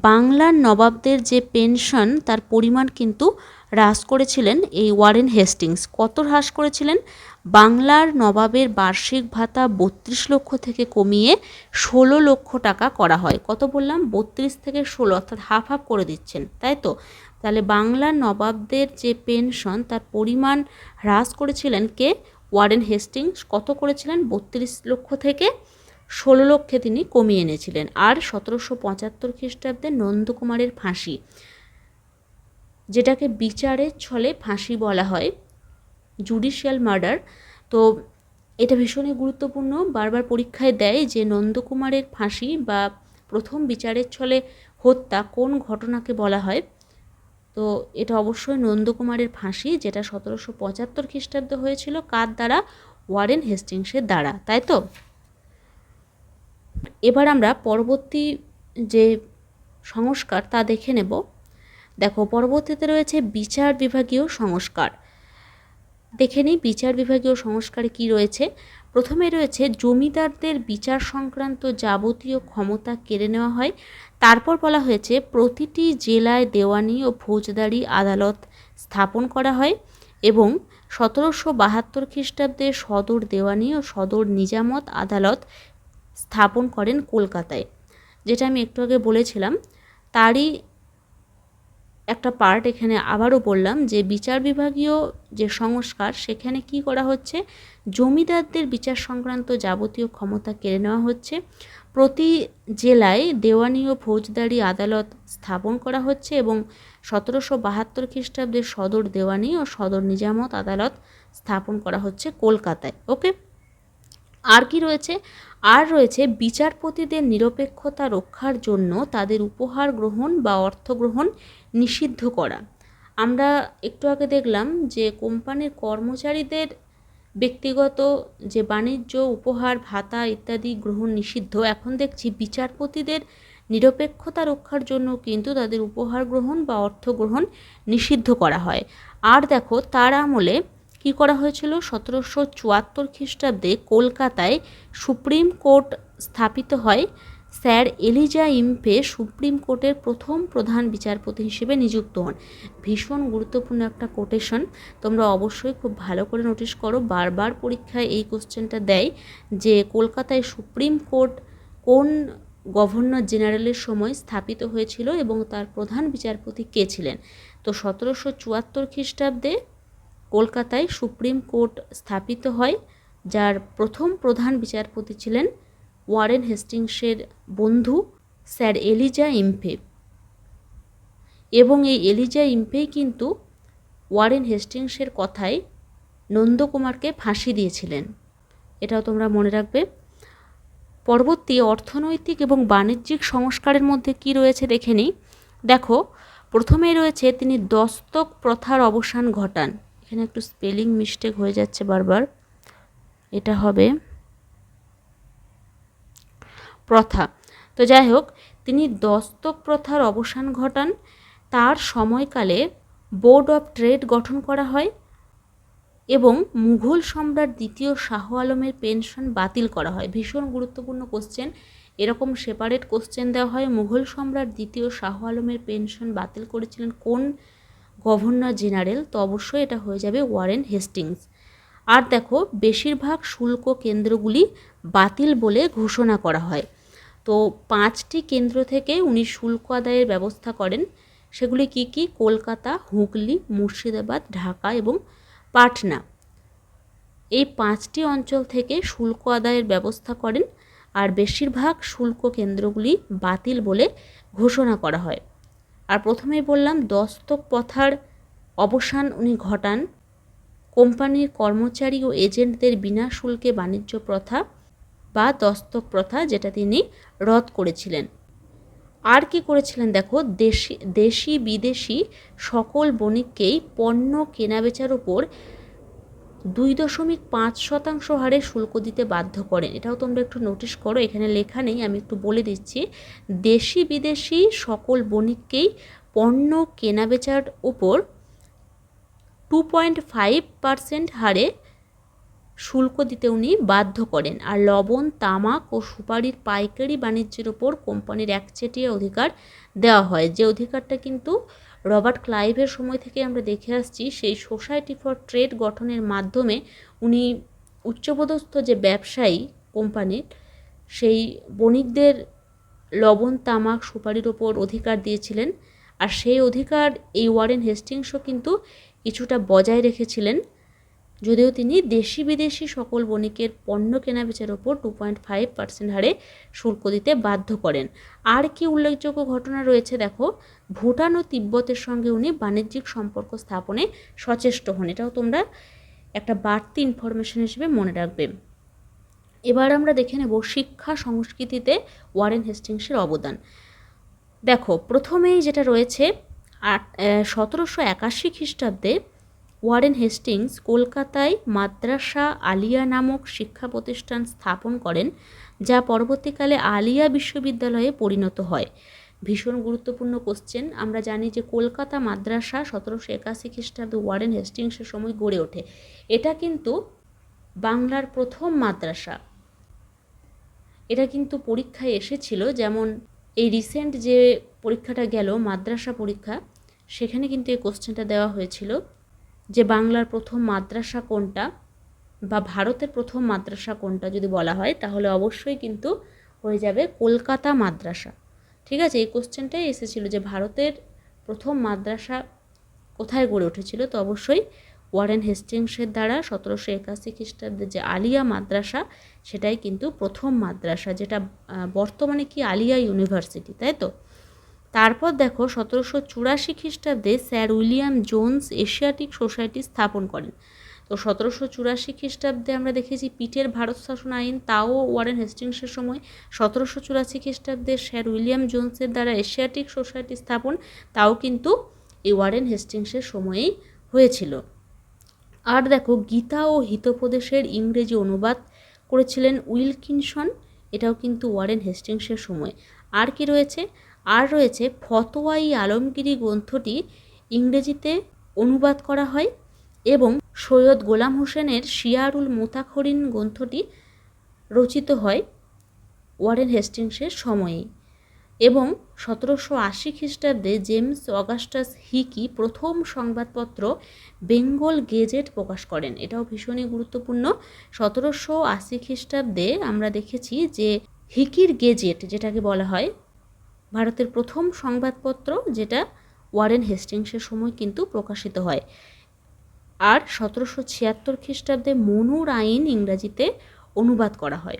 বাংলার নবাবদের যে পেনশন তার পরিমাণ কিন্তু হ্রাস করেছিলেন এই ওয়ারেন হেস্টিংস। কত হ্রাস করেছিলেন? বাংলার নবাবের বার্ষিক ভাতা 32 লক্ষ থেকে কমিয়ে 16 লক্ষ টাকা করা হয়। কত বললাম? 32 থেকে 16, অর্থাৎ হাফ হাফ করে দিচ্ছেন, তাই তো? তাহলে বাংলার নবাবদের যে পেনশন তার পরিমাণ হ্রাস করেছিলেন কে? Warren Hastings. কত করেছিলেন? 32 লক্ষ থেকে 16 লক্ষে তিনি কমিয়ে এনেছিলেন। আর 1775 খ্রিস্টাব্দে নন্দকুমারের ফাঁসি, যেটাকে বিচারের ছলে ফাঁসি বলা হয়, জুডিশিয়াল মার্ডার। তো এটা ভীষণই গুরুত্বপূর্ণ, বারবার পরীক্ষায় দেয় যে নন্দকুমারের ফাঁসি বা প্রথম বিচারের ছলে হত্যা কোন ঘটনাকে বলা হয়। তো এটা অবশ্যই নন্দকুমারের ফাঁসি, যেটা 1775 খ্রিস্টাব্দে হয়েছিল। কার দ্বারা? ওয়ারেন হেস্টিংসের দ্বারা, তাই তো? এবার আমরা পরবর্তী যে সংস্কার তা দেখে নেব। দেখো পরবর্তীতে রয়েছে বিচার বিভাগীয় সংস্কার। দেখে নিই বিচার বিভাগীয় সংস্কারে কি রয়েছে। প্রথমে রয়েছে জমিদারদের বিচার সংক্রান্ত যাবতীয় ক্ষমতা কেড়ে নেওয়া হয়। তারপর বলা হয়েছে প্রতিটি জেলায় দেওয়ানি ও ফৌজদারি আদালত স্থাপন করা হয় এবং 1772 খ্রিস্টাব্দে সদর দেওয়ানি ও সদর নিজামত আদালত স্থাপন করেন কলকাতায়। যেটা আমি একটু আগে বলেছিলাম তারই একটা পার্ট এখানে আবারও বললাম যে বিচার বিভাগীয় যে সংস্কার, সেখানে কি করা হচ্ছে? জমিদারদের বিচার সংক্রান্ত যাবতীয় ক্ষমতা কেড়ে নেওয়া হচ্ছে। প্রতি জেলায় দেওয়ানি ও ফৌজদারি আদালত স্থাপন করা হচ্ছে এবং 1772 খ্রিস্টাব্দে সদর দেওয়ানি ও সদর নিজামত আদালত স্থাপন করা হচ্ছে কলকাতায়। ওকে, আর কি রয়েছে? আর রয়েছে বিচারপতিদের নিরপেক্ষতা রক্ষার জন্য তাদের উপহার গ্রহণ বা অর্থ গ্রহণ নিষিদ্ধ করা। আমরা একটু আগে দেখলাম যে কোম্পানির কর্মচারীদের ব্যক্তিগত যে বাণিজ্য, উপহার, ভাতা ইত্যাদি গ্রহণ নিষিদ্ধ। এখন দেখছি বিচারপতিদের নিরপেক্ষতা রক্ষার জন্য কিন্তু তাদের উপহার গ্রহণ বা অর্থ গ্রহণ নিষিদ্ধ করা হয়। আর দেখো তার আমলে কি করা হয়েছিল? 1774 খ্রিস্টাব্দে কলকাতায় সুপ্রিম কোর্ট স্থাপিত হয়। স্যার এলিজা ইম্পে সুপ্রিম কোর্টের প্রথম প্রধান বিচারপতি হিসেবে নিযুক্ত হন। ভীষণ গুরুত্বপূর্ণ একটা কোটেশন, তোমরা অবশ্যই খুব ভালো করে নোটিশ করো। বারবার পরীক্ষায় এই কোশ্চেনটা দেয় যে কলকাতায় সুপ্রিম কোর্ট কোন গভর্নর জেনারেলের সময় স্থাপিত হয়েছিল এবং তার প্রধান বিচারপতি কে ছিলেন? তো 1774 খ্রিস্টাব্দে কলকাতায় সুপ্রিম কোর্ট স্থাপিত হয়, যার প্রথম প্রধান বিচারপতি ছিলেন ওয়ারেন হেস্টিংসের বন্ধু স্যার এলিজা ইম্পে, এবং এই এলিজা ইম্পেই কিন্তু ওয়ারেন হেস্টিংসের কথায় নন্দকুমারকে ফাঁসি দিয়েছিলেন। এটাও তোমরা মনে রাখবে। পরবর্তী অর্থনৈতিক এবং বাণিজ্যিক সংস্কারের মধ্যে কি রয়েছে দেখে নিই। দেখো, প্রথমেই রয়েছে তিনি দস্তক প্রথার অবসান ঘটান। এখানে একটু স্পেলিং মিস্টেক হয়ে যাচ্ছে বারবার, এটা হবে প্রথা। তো যাই হোক, তিনি দস্তক প্রথার অবসান ঘটান। তার সময়কালে বোর্ড অফ ট্রেড গঠন করা হয় এবং মুঘল সম্রাট দ্বিতীয় শাহ আলমের পেনশন বাতিল করা হয়। ভীষণ গুরুত্বপূর্ণ কোশ্চেন, এরকম সেপারেট কোশ্চেন দেওয়া হয়। মুঘল সম্রাট দ্বিতীয় শাহ আলমের পেনশন বাতিল করেছিলেন কোন গভর্নর জেনারেল? তো অবশ্যই এটা হয়ে যাবে ওয়ারেন হেস্টিংস। আর দেখো, বেশিরভাগ শুল্ক কেন্দ্রগুলি বাতিল বলে ঘোষণা করা হয়। তো 5টি কেন্দ্র থেকে উনি শুল্ক আদায়ের ব্যবস্থা করেন। সেগুলি কি কি? কলকাতা, হুগলি, মুর্শিদাবাদ, ঢাকা এবং পাটনা। এই 5টি অঞ্চল থেকে শুল্ক আদায়ের ব্যবস্থা করেন, আর বেশিরভাগ শুল্ক কেন্দ্রগুলি বাতিল বলে ঘোষণা করা হয়। আর প্রথমেই বললাম দস্তক প্রথার অবসান উনি ঘটান। কোম্পানির কর্মচারী ও এজেন্টদের বিনা শুল্কে বাণিজ্য প্রথা বা দস্তক প্রথা, যেটা তিনি রদ করেছিলেন। আর কি করেছিলেন দেখো, দেশি বিদেশি সকল বণিককেই পণ্য কেনাবেচার উপর 2.5% হারে শুল্ক দিতে বাধ্য করেন। এটাও তোমরা একটু নোটিশ করো, এখানে লেখা নেই, আমি একটু বলে দিচ্ছি। দেশি বিদেশি সকল বণিককেই পণ্য কেনাবেচার উপর 2.5% হারে শুল্ক দিতে উনি বাধ্য করেন। আর লবণ, তামাক ও সুপারির পাইকারি বাণিজ্যের ওপর কোম্পানির একচেটিয়া অধিকার দেওয়া হয়, যে অধিকারটা কিন্তু রবার্ট ক্লাইভের সময় থেকে আমরা দেখে আসছি। সেই সোসাইটি ফর ট্রেড গঠনের মাধ্যমে উনি উচ্চপদস্থ যে ব্যবসায়ী কোম্পানির, সেই বণিকদের লবণ, তামাক, সুপারির ওপর অধিকার দিয়েছিলেন। আর সেই অধিকার এই ওয়ারেন হেস্টিংসও কিন্তু কিছুটা বজায় রেখেছিলেন, যদিও তিনি দেশি বিদেশি সকল বণিকের পণ্য কেনাবেচার ওপর 2.5% হারে শুল্ক দিতে বাধ্য করেন। আর কি উল্লেখযোগ্য ঘটনা রয়েছে দেখো, ভুটান ও তিব্বতের সঙ্গে উনি বাণিজ্যিক সম্পর্ক স্থাপনে সচেষ্ট হন। এটাও তোমরা একটা বাড়তি ইনফরমেশন হিসেবে মনে রাখবে। এবার আমরা দেখে নেব শিক্ষা সংস্কৃতিতে ওয়ারেন হেস্টিংসের অবদান। দেখো, প্রথমেই যেটা রয়েছে 1781 খ্রিস্টাব্দে ওয়ারেন হেস্টিংস কলকাতায় মাদ্রাসা আলিয়া নামক শিক্ষা প্রতিষ্ঠান স্থাপন করেন, যা পরবর্তীকালে আলিয়া বিশ্ববিদ্যালয়ে পরিণত হয়। ভীষণ গুরুত্বপূর্ণ কোশ্চেন। আমরা জানি যে কলকাতা মাদ্রাসা 1781 খ্রিস্টাব্দে ওয়ারেন হেস্টিংসের সময় গড়ে ওঠে। এটা কিন্তু বাংলার প্রথম মাদ্রাসা। এটা কিন্তু পরীক্ষায় এসেছিল, যেমন এই রিসেন্ট যে পরীক্ষাটা গেল মাদ্রাসা পরীক্ষা, সেখানে কিন্তু এই কোশ্চেনটা দেওয়া হয়েছিল যে বাংলার প্রথম মাদ্রাসা কোনটা বা ভারতের প্রথম মাদ্রাসা কোনটা যদি বলা হয়, তাহলে অবশ্যই কিন্তু হয়ে যাবে কলকাতা মাদ্রাসা। ঠিক আছে, এই কোশ্চেনটাই এসেছিল যে ভারতের প্রথম মাদ্রাসা কোথায় গড়ে উঠেছিল। তো অবশ্যই ওয়ারেন হেস্টিংসের দ্বারা 1781 খ্রিস্টাব্দে যে আলিয়া মাদ্রাসা, সেটাই কিন্তু প্রথম মাদ্রাসা, যেটা বর্তমানে কি আলিয়া ইউনিভার্সিটি, তাই তো। তারপর দেখো 1784 খ্রিস্টাব্দে sir William Jones Asiatic society স্থাপন করেন। তো 1784 খ্রিস্টাব্দে আমরা দেখেছি পিটের ভারত শাসন আইন, তাও ওয়ারেন হেস্টিংসের সময়। 1784 খ্রিস্টাব্দে স্যার উইলিয়াম জোন্সের দ্বারা এশিয়াটিক সোসাইটি স্থাপন, তাও কিন্তু এই ওয়ারেন হেস্টিংসের সময়েই হয়েছিল। আর দেখো, গীতা ও হিতোপদেশের ইংরেজি অনুবাদ করেছিলেন উইলকিনসন, এটাও কিন্তু ওয়ারেন হেস্টিংসের সময়। আর কি রয়েছে? আর রয়েছে ফতোয়া-ই আলমগীরি গ্রন্থটি ইংরেজিতে অনুবাদ করা হয় এবং সৈয়দ গোলাম হোসেনের শিয়ারুল মুতাখরিন গ্রন্থটি রচিত হয় ওয়ারেন হেস্টিংসের সময়েই। এবং 1780 খ্রিস্টাব্দে জেমস অগাস্টাস হিকি প্রথম সংবাদপত্র বেঙ্গল গেজেট প্রকাশ করেন। এটাও ভীষণই গুরুত্বপূর্ণ। 1780 খ্রিস্টাব্দে আমরা দেখেছি যে হিকির গেজেট যেটাকে বলা হয়, ভারতের প্রথম সংবাদপত্র, যেটা ওয়ারেন হেস্টিংসের সময় কিন্তু প্রকাশিত হয়। আর 1776 খ্রিস্টাব্দে মনুর আইন ইংরাজিতে অনুবাদ করা হয়।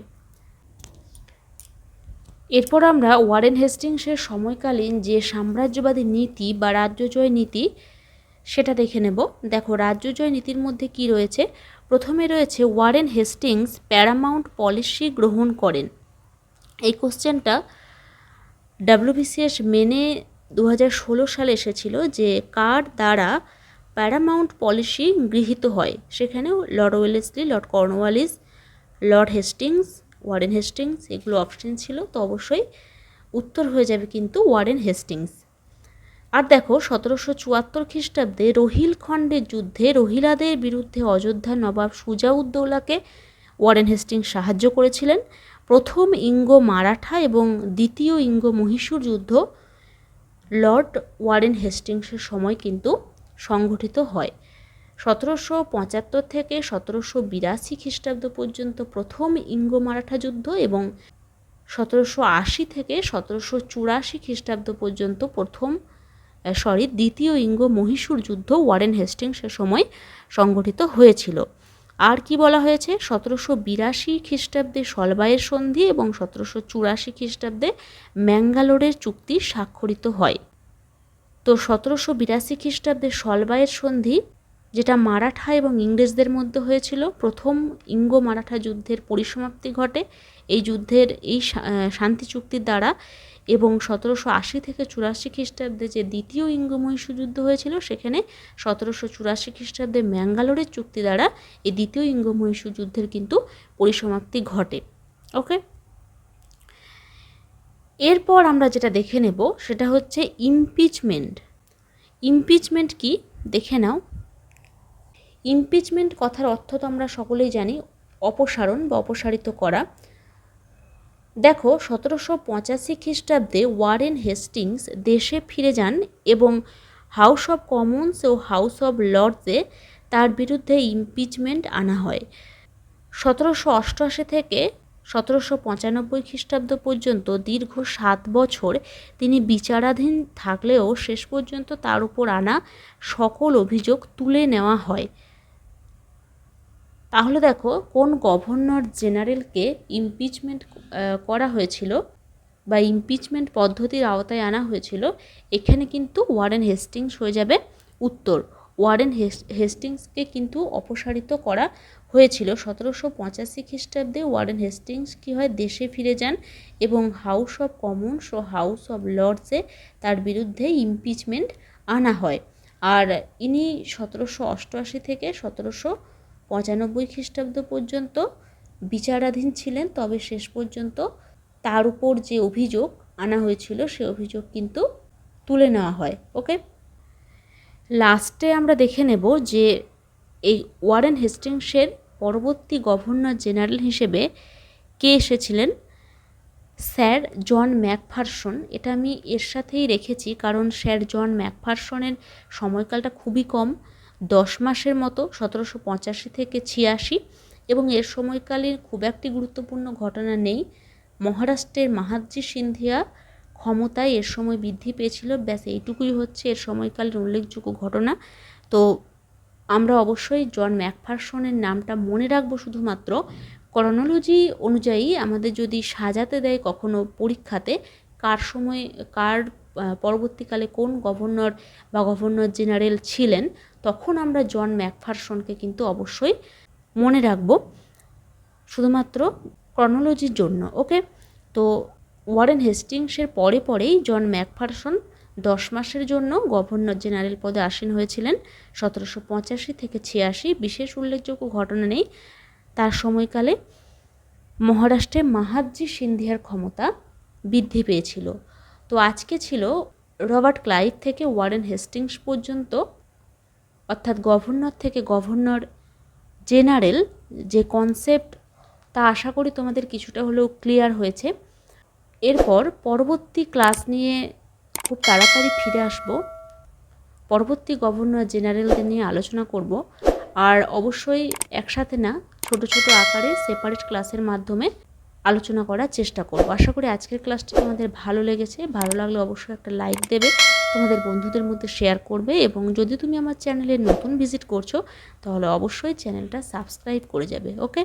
এরপর আমরা ওয়ারেন হেস্টিংসের সময়কালীন যে সাম্রাজ্যবাদী নীতি বা রাজ্যজয় নীতি সেটা দেখে নেব। দেখো, রাজ্যজয় নীতির মধ্যে কি রয়েছে। প্রথমে রয়েছে ওয়ারেন হেস্টিংস প্যারামাউন্ট পলিসি গ্রহণ করেন। এই কোশ্চেনটা WBCS মেনে 2016 সালে এসেছিল, যে কার দ্বারা প্যারামাউন্ট পলিসি গৃহীত হয়। সেখানেও Lord Wellesley, Lord Cornwallis, Lord Hastings, Warren Hastings এগুলো অপশন ছিল। তো অবশ্যই উত্তর হয়ে যাবে কিন্তু ওয়ারেন হেস্টিংস। আর দেখো, 1774 খ্রিস্টাব্দে রোহিলখণ্ডের যুদ্ধে রোহিলাদের বিরুদ্ধে অযোধ্যার নবাব সুজাউদ্দৌলাকে ওয়ারেন হেস্টিংস সাহায্য করেছিলেন। প্রথম ইঙ্গো মারাঠা এবং দ্বিতীয় ইঙ্গো মহীশূর যুদ্ধ লর্ড ওয়ারেন হেস্টিংসের সময় কিন্তু সংঘটিত হয়। 1775 থেকে 1782 খ্রিস্টাব্দ পর্যন্ত প্রথম ইঙ্গো মারাঠা যুদ্ধ এবং 1780 থেকে 1784 খ্রিস্টাব্দ পর্যন্ত দ্বিতীয় ইঙ্গো মহীশূর যুদ্ধ ওয়ারেন হেস্টিংসের সময় সংঘটিত হয়েছিল। আর কি বলা হয়েছে, 1782 খ্রিস্টাব্দে সলবাইয়ের সন্ধি এবং 1784 খ্রিস্টাব্দে ম্যাঙ্গালোরের চুক্তি স্বাক্ষরিত হয়। তো 1782 খ্রিস্টাব্দে সলবাইয়ের সন্ধি, যেটা মারাঠা এবং ইংরেজদের মধ্যে হয়েছিল, প্রথম ইঙ্গো মারাঠা যুদ্ধের পরিসমাপ্তি ঘটে এই যুদ্ধের এই শান্তি চুক্তির দ্বারা। এবং 1780 থেকে 84 খ্রিস্টাব্দে যে দ্বিতীয় ইঙ্গো মহীশূর যুদ্ধ হয়েছিল, সেখানে 1784 খ্রিস্টাব্দে ম্যাঙ্গালোরের চুক্তি দ্বারা এই দ্বিতীয় ইঙ্গো মহীশূর যুদ্ধের কিন্তু পরিসমাপ্তি ঘটে। ওকে, এরপর আমরা যেটা দেখে নেব সেটা হচ্ছে ইমপিচমেন্ট। ইমপিচমেন্ট কি দেখে নাও। ইমপিচমেন্ট কথার অর্থ তো আমরা সকলেই জানি, অপসারণ বা অপসারিত করা। দেখো, 1785 খ্রিস্টাব্দে ওয়ারেন হেস্টিংস দেশে ফিরে যান এবং হাউস অফ কমন্স ও হাউস অফ লর্ডসে তার বিরুদ্ধে ইমপিচমেন্ট আনা হয়। 1788 থেকে 1795 খ্রিস্টাব্দ পর্যন্ত দীর্ঘ 7 বছর তিনি বিচারাধীন থাকলেও শেষ পর্যন্ত তার উপর আনা সকল অভিযোগ তুলে নেওয়া হয়। তাহলে দেখো, কোন গভর্নর জেনারেলকে ইমপিচমেন্ট করা হয়েছিল বা ইমপিচমেন্ট পদ্ধতির আওতায় আনা হয়েছিল, এখানে কিন্তু ওয়ারেন হেস্টিংস হয়ে যাবে উত্তর। ওয়ারেন হেস্টিংসকে কিন্তু অপসারিত করা হয়েছিল। 1785 খ্রিস্টাব্দে ওয়ারেন হেস্টিংস কী হয়, দেশে ফিরে যান এবং হাউস অফ কমন্স ও হাউস অফ লর্ডসে তার বিরুদ্ধে ইমপিচমেন্ট আনা হয়। আর ইনি 1788 থেকে 1795 খ্রিস্টাব্দ পর্যন্ত বিচারাধীন ছিলেন, তবে শেষ পর্যন্ত তার উপর যে অভিযোগ আনা হয়েছিল সে অভিযোগ কিন্তু তুলে নেওয়া হয়। ওকে, লাস্টে আমরা দেখে নেব যে এই ওয়ারেন হেস্টিংসের পরবর্তী গভর্নর জেনারেল হিসেবে কে এসেছিলেন। স্যার জন ম্যাকফারসন। এটা আমি এর সাথেই রেখেছি কারণ স্যার জন ম্যাকফারসনের সময়কালটা খুবই কম, 10 মাসের মতো, 1785 থেকে 86, এবং এর সময়কালীন খুব একটি গুরুত্বপূর্ণ ঘটনা নেই। মহারাষ্ট্রের মাহাদজি সিন্ধিয়া ক্ষমতায় এর সময় বৃদ্ধি পেয়েছিল, ব্যাস এইটুকুই হচ্ছে এর সময়কালীন উল্লেখযোগ্য ঘটনা। তো আমরা অবশ্যই জন ম্যাকফারসনের নামটা মনে রাখবো শুধুমাত্র ক্রনোলজি অনুযায়ী। আমাদের যদি সাজাতে দেয় কখনো পরীক্ষাতে কার পরবর্তীকালে কোন গভর্নর বা গভর্নর জেনারেল ছিলেন, তখন আমরা জন ম্যাকফারসনকে কিন্তু অবশ্যই মনে রাখবো শুধুমাত্র ক্রনোলজির জন্য। ওকে, তো ওয়ারেন হেস্টিংসের পরেই জন ম্যাকফারসন 10 মাসের জন্য গভর্নর জেনারেল পদে আসীন হয়েছিলেন 1785 থেকে 86। বিশেষ উল্লেখযোগ্য ঘটনা নেই। তার সময়কালে মহারাষ্ট্রে মাহাদজি সিন্ধিয়ার ক্ষমতা বৃদ্ধি পেয়েছিল। তো আজকে ছিল রবার্ট ক্লাইভ থেকে ওয়ারেন হেস্টিংস পর্যন্ত, অর্থাৎ গভর্নর থেকে গভর্নর জেনারেল যে কনসেপ্ট, তা আশা করি তোমাদের কিছুটা হলেও ক্লিয়ার হয়েছে। এরপর পরবর্তী ক্লাস নিয়ে খুব তাড়াতাড়ি ফিরে আসব, পরবর্তী গভর্নর জেনারেলদের নিয়ে আলোচনা করব। আর অবশ্যই একসাথে না, ছোট ছোট আকারে সেপারেট ক্লাসের মাধ্যমে আলোচনা করার চেষ্টা করব। আশা করি আজকের ক্লাসটি তোমাদের ভালো লেগেছে। ভালো লাগলে অবশ্যই একটা লাইক দেবে, তোমাদের বন্ধুদের মধ্যে শেয়ার করবে, এবং যদি তুমি আমার চ্যানেলে নতুন ভিজিট করছো তাহলে অবশ্যই চ্যানেলটা সাবস্ক্রাইব করে যাবে। ওকে,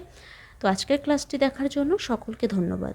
তো আজকের ক্লাসটি দেখার জন্য সকলকে ধন্যবাদ।